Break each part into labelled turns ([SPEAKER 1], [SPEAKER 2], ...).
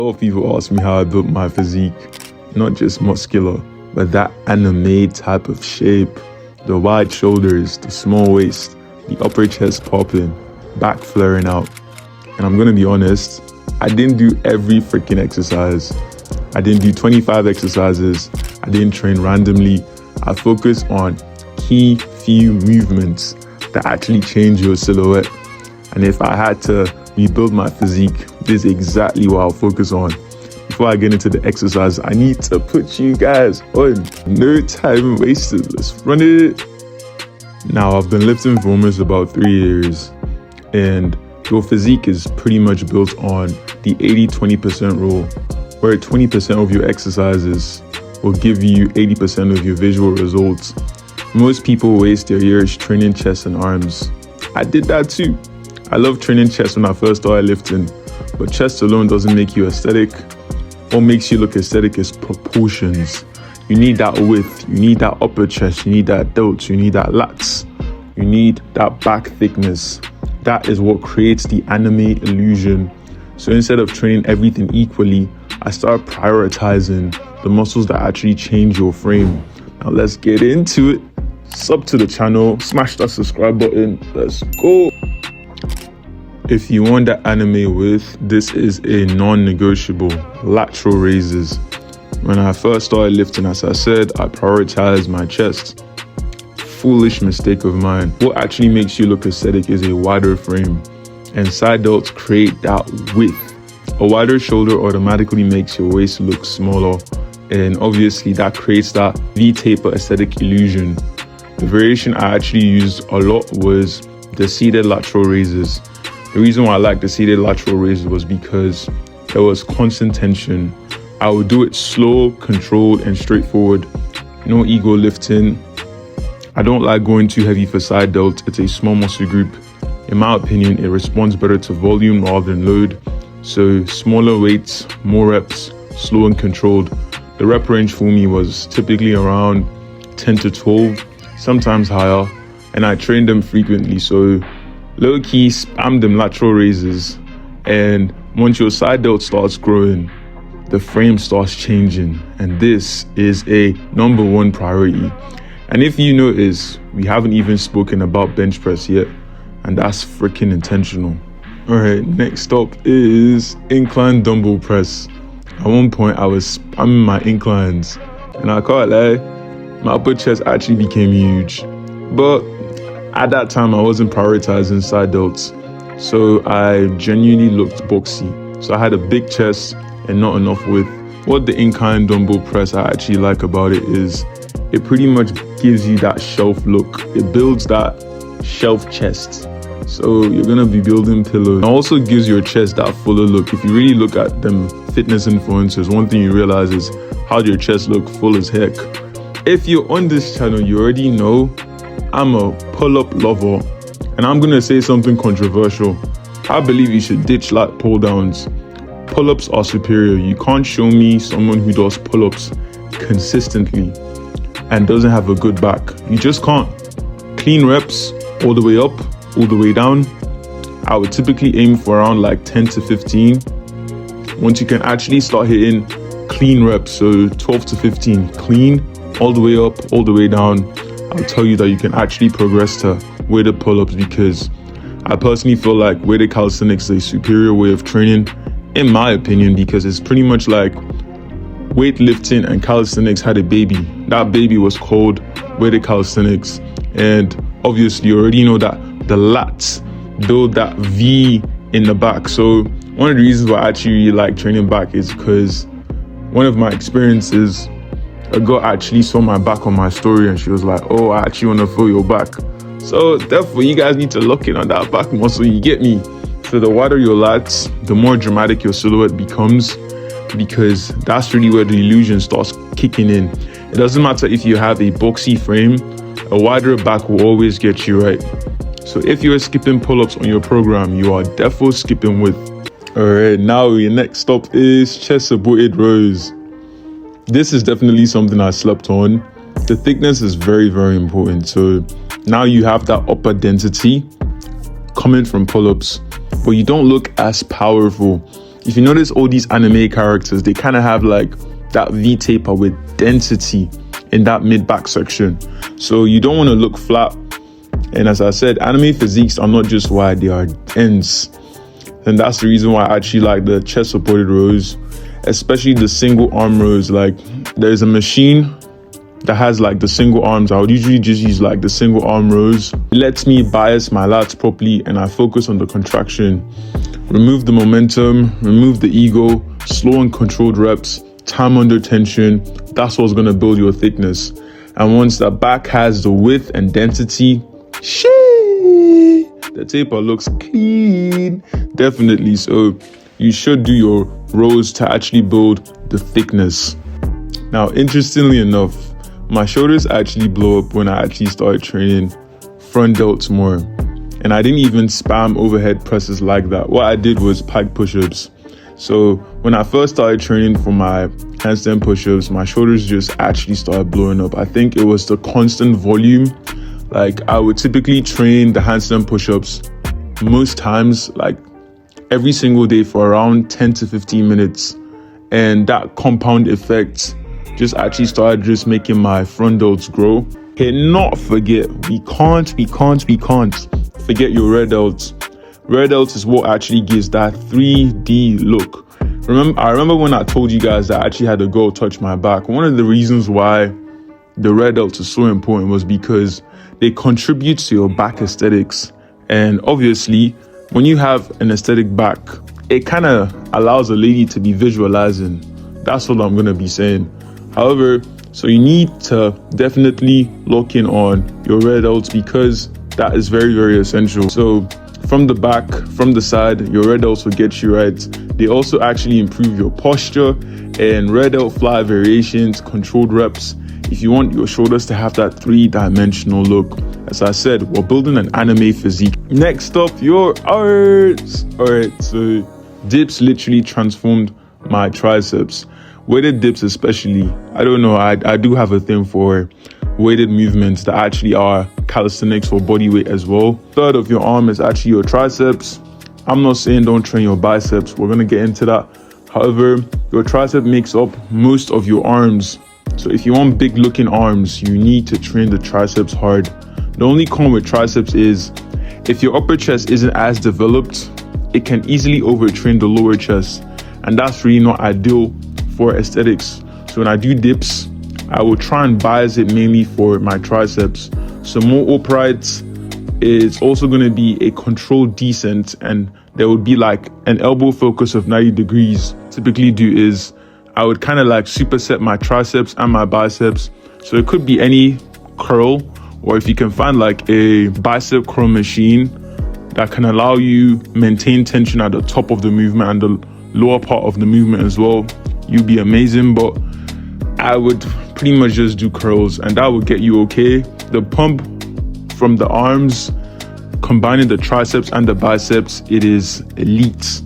[SPEAKER 1] A lot of people ask me how I built my physique, not just muscular, but that anime type of shape. The wide shoulders, the small waist, the upper chest popping, back flaring out. And I'm gonna be honest, I didn't do every freaking exercise. I didn't do 25 exercises. I didn't train randomly. I focused on key few movements that actually change your silhouette. And if I had to rebuild my physique, this is exactly what I'll focus on. Before I get into the exercise, I need to put you guys on. No time wasted, let's run it. Now, I've been lifting for almost about 3 years, and your physique is pretty much built on the 80-20% rule, where 20% of your exercises will give you 80% of your visual results. Most people waste their years training chest and arms. I did that too. I loved training chest when I first started lifting, but chest alone doesn't make you aesthetic. What makes you look aesthetic is proportions. You need that width, you need that upper chest, you need that delt, you need that lats, you need that back thickness. That is what creates the anime illusion. So instead of training everything equally, I started prioritizing the muscles that actually change your frame. Now let's get into it. Sub to the channel, smash that subscribe button, let's go. If you want that anime width, this is a non-negotiable, lateral raises. When I first started lifting, as I said, I prioritized my chest. Foolish mistake of mine. What actually makes you look aesthetic is a wider frame, and side delts create that width. A wider shoulder automatically makes your waist look smaller, and obviously that creates that V-taper aesthetic illusion. The variation I actually used a lot was the seated lateral raises. The reason why I liked the seated lateral raises was because there was constant tension. I would do it slow, controlled, and straightforward. No ego lifting. I don't like going too heavy for side delt. It's a small muscle group. In my opinion, it responds better to volume rather than load. So smaller weights, more reps, slow and controlled. The rep range for me was typically around 10 to 12, sometimes higher, and I trained them frequently. So low-key spam them lateral raises, and once your side delt starts growing, the frame starts changing, and this is a #1 priority. And if you notice, we haven't even spoken about bench press yet, and that's freaking intentional. All right, next up is incline dumbbell press. At one point, I was spamming my inclines, and I can't lie, my upper chest actually became huge. But at that time, I wasn't prioritizing side delts, so I genuinely looked boxy. So I had a big chest and not enough width. What the incline dumbbell press I actually like about it is it pretty much gives you that shelf look. It builds that shelf chest. So you're gonna be building pillows. It also gives your chest that fuller look. If you really look at them fitness influencers, one thing you realize is how your chest look full as heck. If you're on this channel, you already know I'm a pull-up lover, and I'm gonna say something controversial. I believe you should ditch lat pull downs. Pull-ups are superior. You can't show me someone who does pull-ups consistently and doesn't have a good back. You just can't. Clean reps all the way up, all the way down. I would typically aim for around like 10 to 15. Once you can actually start hitting clean reps, so 12 to 15, clean, all the way up, all the way down, I'll tell you that you can actually progress to weighted pull-ups, because I personally feel like weighted calisthenics is a superior way of training, in my opinion, because it's pretty much like weightlifting and calisthenics had a baby. That baby was called weighted calisthenics, and obviously you already know that the lats build that V in the back. So one of the reasons why I actually really like training back is because one of my experiences, a girl actually saw my back on my story and she was like, oh, I actually want to feel your back. So therefore, you guys need to lock in on that back muscle, you get me? So the wider your lats, the more dramatic your silhouette becomes, because that's really where the illusion starts kicking in. It doesn't matter if you have a boxy frame, a wider back will always get you right. So if you're skipping pull-ups on your program, you are definitely skipping width. All right, now your next stop is chest supported rows. This is definitely something I slept on. The thickness is very, very important. So now you have that upper density coming from pull-ups, but you don't look as powerful. if you notice all these anime characters, they kind of have like that V taper with density in that mid back section. So you don't want to look flat. And as I said, anime physiques are not just wide, they are dense. And that's the reason why I actually like the chest supported rows, especially the single arm rows. Like there's a machine that has like the single arms. I would usually just use like the single arm rows. It lets me bias my lats properly and I focus on the contraction. Remove the momentum, remove the ego, slow and controlled reps, time under tension. That's what's gonna build your thickness. And once the back has the width and density, the taper looks clean. Definitely. So you should do your rows to actually build the thickness. Now, interestingly enough, my shoulders actually blow up when I actually started training front delts more. And I didn't even spam overhead presses like that. What I did was pike push-ups. So when I first started training for my handstand push-ups, my shoulders just actually started blowing up. I think it was the constant volume. Like I would typically train the handstand push-ups most times, like every single day for around 10 to 15 minutes. And that compound effect just actually started just making my front delts grow. Cannot forget, we can't forget your rear delts. Rear delts is what actually gives that 3D look. I remember when I told you guys that I actually had a girl touch my back. One of the reasons why the rear delts is so important was because they contribute to your back aesthetics. And obviously, when you have an aesthetic back, it kind of allows a lady to be visualizing. That's what I'm going to be saying. However, so you need to definitely lock in on your rear delts because that is very, very essential. So from the back, from the side, your rear delts will get you right. They also actually improve your posture and rear delt fly variations, controlled reps. If you want your shoulders to have that 3-dimensional look, as I said, we're building an anime physique. Next up, your arms. All right, so dips literally transformed my triceps. Weighted dips especially. I don't know, I do have a thing for weighted movements that actually are calisthenics for body weight as well. Third of your arm is actually your triceps. I'm not saying don't train your biceps. We're going to get into that. However, your tricep makes up most of your arms. So if you want big looking arms, you need to train the triceps hard. The only con with triceps is if your upper chest isn't as developed, it can easily overtrain the lower chest. And that's really not ideal for aesthetics. So when I do dips, I will try and bias it mainly for my triceps. So more upright is also going to be a controlled descent, and there would be like an elbow focus of 90 degrees. Typically do is I would kind of like superset my triceps and my biceps. So it could be any curl, or if you can find like a bicep curl machine that can allow you maintain tension at the top of the movement and the lower part of the movement as well, you'd be amazing. But I would pretty much just do curls and that would get you okay. The pump from the arms, combining the triceps and the biceps, it is elite.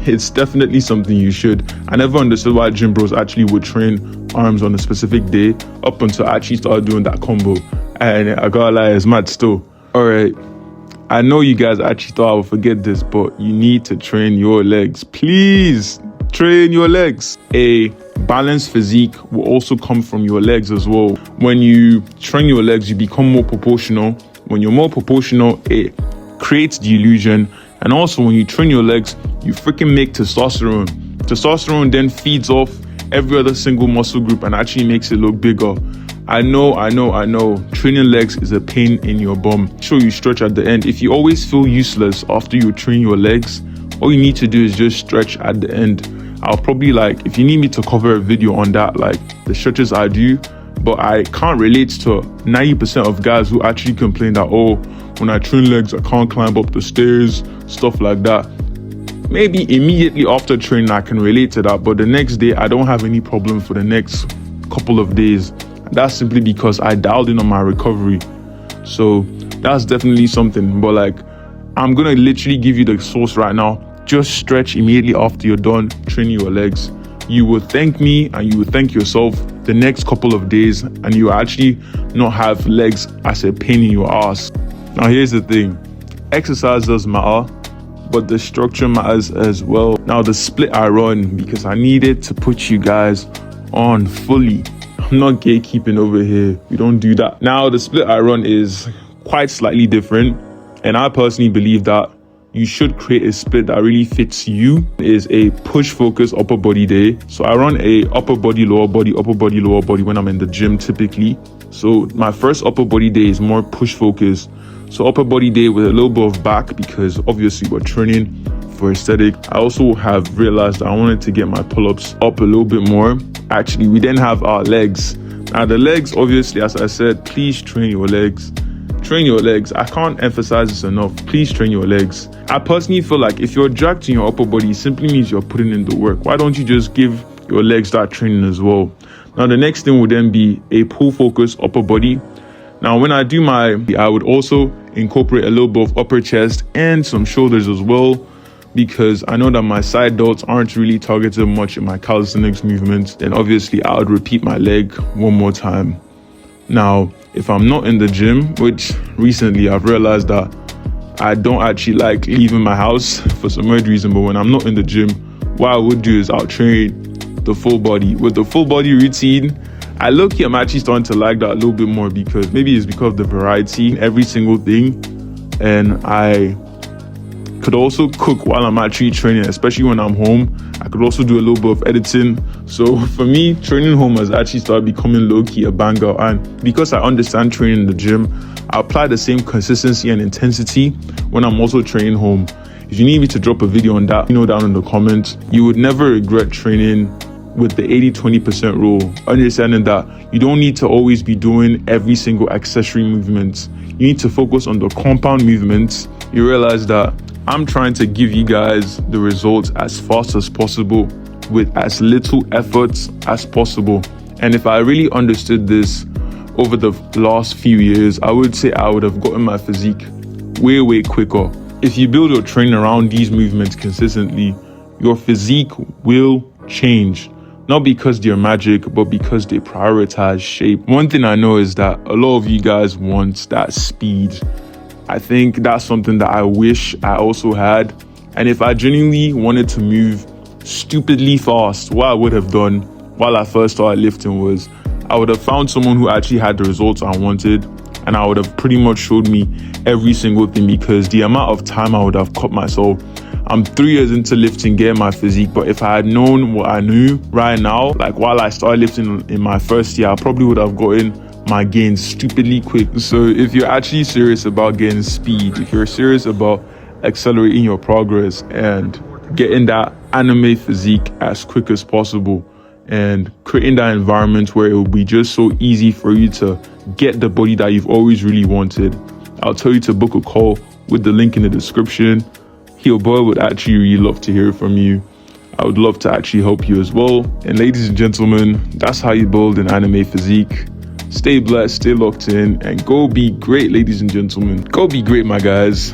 [SPEAKER 1] It's definitely something you should. I never understood why gym bros actually would train arms on a specific day up until I actually started doing that combo. And I gotta lie, it's mad still. All right, I know you guys actually thought I would forget this, but you need to train your legs. Please train your legs. A balanced physique will also come from your legs as well. When you train your legs, you become more proportional. When you're more proportional, it creates the illusion. And also when you train your legs, you freaking make testosterone. Testosterone then feeds off every other single muscle group and actually makes it look bigger. I know. Training legs is a pain in your bum. Sure, you stretch at the end. If you always feel useless after you train your legs, all you need to do is just stretch at the end. I'll probably if you need me to cover a video on that, the stretches I do, but I can't relate to 90% of guys who actually complain that, oh, when I train legs, I can't climb up the stairs, stuff like that. Maybe immediately after training, I can relate to that, but the next day, I don't have any problem for the next couple of days. And that's simply because I dialed in on my recovery. So that's definitely something, but I'm gonna literally give you the source right now. Just stretch immediately after you're done training your legs. You will thank me and you will thank yourself the next couple of days, and you will actually not have legs as a pain in your ass. Now here's the thing, exercise does matter, but the structure matters as well. Now the split I run, because I needed to put you guys on fully. I'm not gatekeeping over here. We don't do that. Now the split I run is quite slightly different, and I personally believe that you should create a split that really fits you. It is a push focus upper body day. So I run a upper body, lower body, upper body, lower body when I'm in the gym typically. So my first upper body day is more push focus. So upper body day with a little bit of back, because obviously we're training for aesthetic. I also have realized that I wanted to get my pull-ups up a little bit more. Actually, we then have our legs. Now the legs, obviously, as I said, please train your legs. Train your legs. I can't emphasize this enough. Please train your legs. I personally feel like if you're jacked in your upper body, it simply means you're putting in the work. Why don't you just give your legs that training as well? Now the next thing would then be a pull focus upper body. Now when I do I would also incorporate a little bit of upper chest and some shoulders as well, because I know that my side delts aren't really targeted much in my calisthenics movements. Then obviously I would repeat my leg one more time. Now, if I'm not in the gym, which recently I've realized that I don't actually like leaving my house for some weird reason, but when I'm not in the gym, what I would do is I'll train the full body. With the full body routine, I low-key am actually starting to like that a little bit more, because maybe it's because of the variety in every single thing, and I could also cook while I'm actually training, especially when I'm home. I could also do a little bit of editing. So for me, training home has actually started becoming low-key a banger, and because I understand training in the gym, I apply the same consistency and intensity when I'm also training home. If you need me to drop a video on that, down in the comments. You would never regret training with the 80-20% rule, understanding that you don't need to always be doing every single accessory movement. You need to focus on the compound movements. You realize that I'm trying to give you guys the results as fast as possible with as little effort as possible. And if I really understood this over the last few years, I would say I would have gotten my physique way quicker. If you build your training around these movements consistently, your physique will change. Not because they're magic, but because they prioritize shape. One thing I know is that a lot of you guys want that speed. I think that's something that I wish I also had. And if I genuinely wanted to move stupidly fast, what I would have done while I first started lifting was I would have found someone who actually had the results I wanted, and I would have pretty much showed me every single thing, because the amount of time I would have cut myself. I'm 3 years into lifting, getting my physique, but if I had known what I knew right now, like while I started lifting in my first year, I probably would have gotten my gains stupidly quick. So if you're actually serious about getting speed, if you're serious about accelerating your progress and getting that anime physique as quick as possible and creating that environment where it will be just so easy for you to get the body that you've always really wanted, I'll tell you to book a call with the link in the description. Your boy would actually really love to hear from you. I would love to actually help you as well. And ladies and gentlemen, that's how you build an anime physique. Stay blessed, stay locked in, and go be great, ladies and gentlemen. Go be great, my guys.